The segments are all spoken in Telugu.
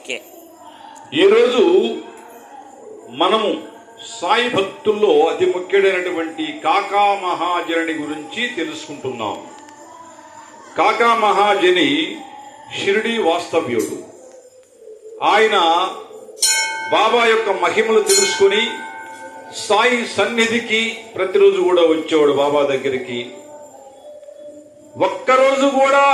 ఓకే. ఈరోజు మనము సాయి భక్తుల్లో అతి ముఖ్యుడైనటువంటి కాకా మహాజని గురించి తెలుసుకుంటున్నాం. కాకా మహాజని షిరిడి వాస్తవ్యుడు. ఆయన బాబా యొక్క మహిమలు తెలుసుకుని సాయి సన్నిధికి ప్రతిరోజు కూడా వచ్చేవాడు. బాబా దగ్గరికి ఒక్కరోజు కూడా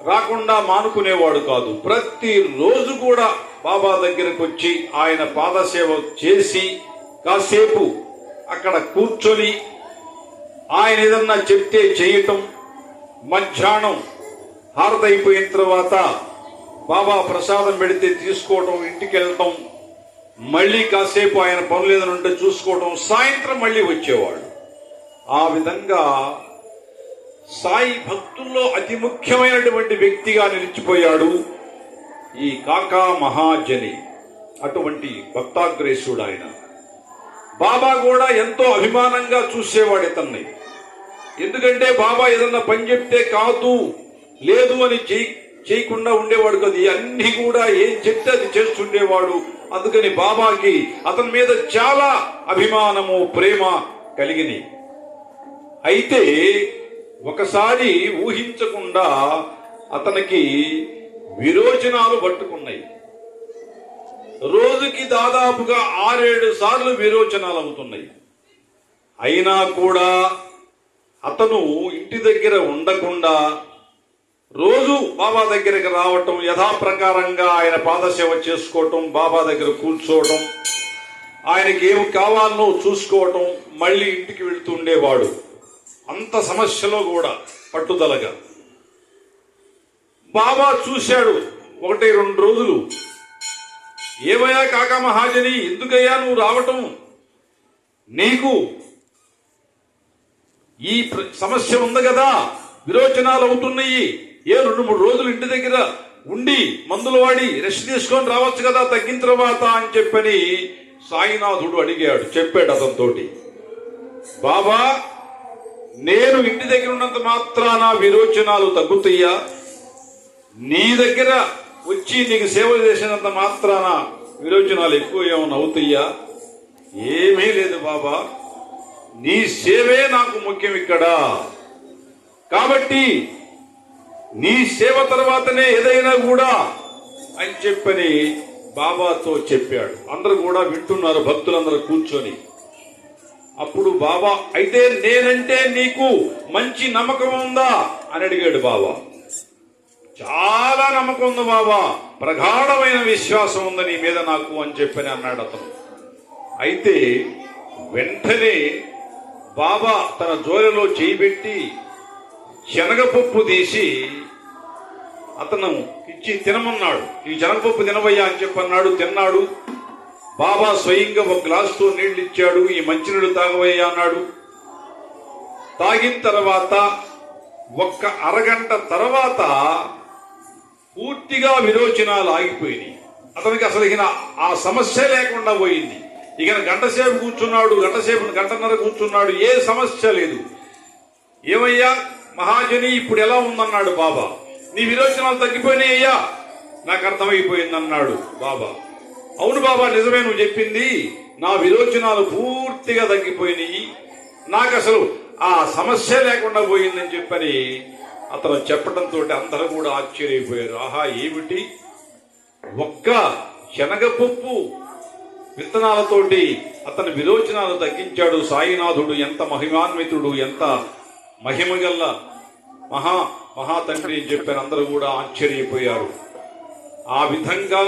రాకుండా మానుకునేవాడు కాదు. ప్రతిరోజు కూడా బాబా దగ్గరకు వచ్చి ఆయన పాదసేవ చేసి కాసేపు అక్కడ కూర్చొని ఆయన ఏదన్నా చెప్తే చేయటం, మధ్యాహ్నం హారతి అయిపోయిన తర్వాత బాబా ప్రసాదం పెడితే తీసుకోవటం, ఇంటికి వెళ్ళటం, మళ్ళీ కాసేపు ఆయన పనులు ఏదైనా ఉంటే చూసుకోవటం, సాయంత్రం మళ్ళీ వచ్చేవాడు. ఆ విధంగా సాయి భక్తుల్లో అతి ముఖ్యమైనటువంటి వ్యక్తిగా నిలిచిపోయాడు ఈ కాకా మహాజని. అటువంటి భక్తాగ్రేసుడు ఆయన. బాబా కూడా ఎంతో అభిమానంగా చూసేవాడు ఇతన్ని. ఎందుకంటే బాబా ఏదన్నా పని చెప్తే కాదు లేదు అని చేయకుండా ఉండేవాడు కదా. అన్ని కూడా ఏం చెప్తే అది చేస్తుండేవాడు. అందుకని బాబాకి అతని మీద చాలా అభిమానము, ప్రేమ కలిగినాయి. అయితే ఒకసారి ఊహించకుండా అతనికి విరోచనాలు పట్టుకున్నాయి. రోజుకి దాదాపుగా 6-7 సార్లు విరోచనాలు అవుతున్నాయి. అయినా కూడా అతను ఇంటి దగ్గర ఉండకుండా రోజు బాబా దగ్గరికి రావటం, యథాప్రకారంగా ఆయన పాదసేవ చేసుకోవటం, బాబా దగ్గర కూర్చోవటం, ఆయనకి ఏమి కావాలనో చూసుకోవటం, మళ్ళీ ఇంటికి వెళుతుండేవాడు. అంత సమస్యలో కూడా పట్టుదలగా. బాబా చూశాడు 1-2 రోజులు. ఏమయ్యా కాకా మహాజని, ఎందుకయ్యా నువ్వు రావటం? నీకు ఈ సమస్య ఉంది కదా, విరోచనాలు అవుతున్నాయి. 2-3 రోజులు ఇంటి దగ్గర ఉండి మందులు వాడి రెస్ట్ తీసుకొని రావచ్చు కదా తగ్గిన తర్వాత అని చెప్పని సాయినాథుడు అడిగాడు, చెప్పాడు అతనితోటి. బాబా, నేను ఇంటి దగ్గర ఉన్నంత మాత్రాన విరోచనాలు తగ్గుతాయా? నీ దగ్గర వచ్చి నీకు సేవ చేసినంత మాత్రాన విరోచనాలు ఎక్కువ ఏమైనా అవుతాయా? ఏమీ లేదు బాబా, నీ సేవే నాకు ముఖ్యం ఇక్కడ. కాబట్టి నీ సేవ తర్వాతనే ఏదైనా కూడా అని చెప్పని బాబాతో చెప్పాడు. అందరూ కూడా వింటున్నారు, భక్తులందరూ కూర్చొని. అప్పుడు బాబా, అయితే నేనంటే నీకు మంచి నమ్మకం ఉందా అని అడిగాడు బాబా. చాలా నమ్మకం ఉంది బాబా, ప్రగాఢమైన విశ్వాసం ఉంది నీ మీద నాకు అని చెప్పని అన్నాడు అతను. అయితే వెంటనే బాబా తన జోలెలో చేయిబెట్టి శనగపప్పు తీసి అతను ఇచ్చి తినమన్నాడు. ఈ శనగపప్పు తినవయ్యా అని చెప్పన్నాడు. తిన్నాడు. బాబా స్వయంగా ఒక గ్లాసుతో నీళ్లు ఇచ్చాడు. ఈ మంచినీళ్ళు తాగవయ్యా అన్నాడు. తాగిన తర్వాత 1 అరగంట తర్వాత పూర్తిగా విరోచనాలు ఆగిపోయినాయి. అతనికి అసలు ఇక ఆ సమస్య లేకుండా పోయింది. ఇక గంటసేపు కూర్చున్నాడు, గంటన్నర కూర్చున్నాడు, ఏ సమస్య లేదు. ఏమయ్యా మహాజని, ఇప్పుడు ఎలా ఉందన్నాడు బాబా. నీ విరోచనాలు తగ్గిపోయినాయి అయ్యా, నాకు అర్థమైపోయిందన్నాడు బాబా. అవును బాబా, నిజమే నువ్వు చెప్పింది, నా విరోచనాలు పూర్తిగా తగ్గిపోయినాయి, నాకు అసలు ఆ సమస్య లేకుండా పోయిందని చెప్పని అతను చెప్పడంతో అందరూ కూడా ఆశ్చర్యపోయారు. ఆహా, ఏమిటి, ఒక్క శనగపప్పు విత్తనాలతోటి అతని విరోచనాలు తగ్గించాడు సాయినాథుడు. ఎంత మహిమాన్వితుడు, ఎంత మహిమగల్ల మహాతండ్రి అని చెప్పారు. అందరూ కూడా ఆశ్చర్యపోయారు. ఆ విధంగా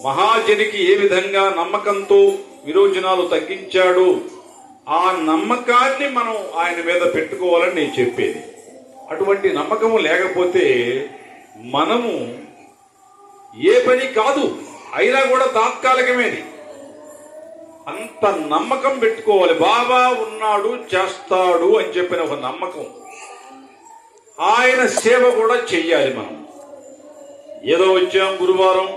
మహాజనికి ఏ విధంగా నమ్మకంతో విరోచనాలు తగ్గించాడు, ఆ నమ్మకాన్ని మనం ఆయన మీద పెట్టుకోవాలని నేను చెప్పేది. అటువంటి నమ్మకము లేకపోతే మనము ఏ పని కాదు, అయినా కూడా తాత్కాలికమేది. అంత నమ్మకం పెట్టుకోవాలి. బాబా ఉన్నాడు, చేస్తాడు అని చెప్పిన ఒక నమ్మకం. ఆయన సేవ కూడా చెయ్యాలి. మనం ఏదో వచ్చాం, గురువారం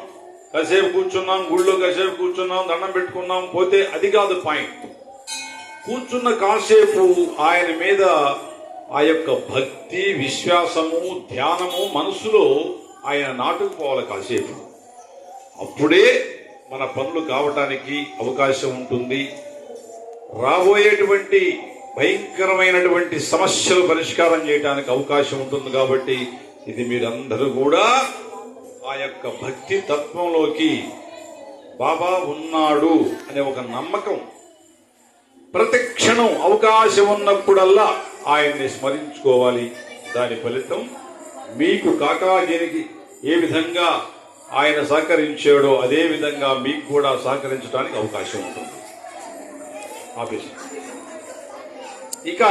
కాసేపు కూర్చున్నాం, గుళ్ళో కాసేపు కూర్చున్నాం, దండం పెట్టుకున్నాం, పోతే అది కాదు పాయింట్. కూర్చున్న కాసేపు ఆయన మీద ఆ యొక్క భక్తి, విశ్వాసము, ధ్యానము మనసులో ఆయన నాటుకుపోవాలి కాసేపు. అప్పుడే మన పనులు కావటానికి అవకాశం ఉంటుంది. రాబోయేటువంటి భయంకరమైనటువంటి సమస్యలు పరిష్కారం చేయడానికి అవకాశం ఉంటుంది. కాబట్టి ఇది మీరందరూ కూడా ఆ యొక్క భక్తి తత్వంలోకి బాబా ఉన్నాడు అనే ఒక నమ్మకం, ప్రతి క్షణం అవకాశం ఉన్నప్పుడల్లా ఆయన్ని స్మరించుకోవాలి. దాని ఫలితం మీకు కాకాజీనికి ఏ విధంగా ఆయన సహకరించాడో అదే విధంగా మీకు కూడా సహకరించడానికి అవకాశం ఉంటుంది. ఆపేసి ఇక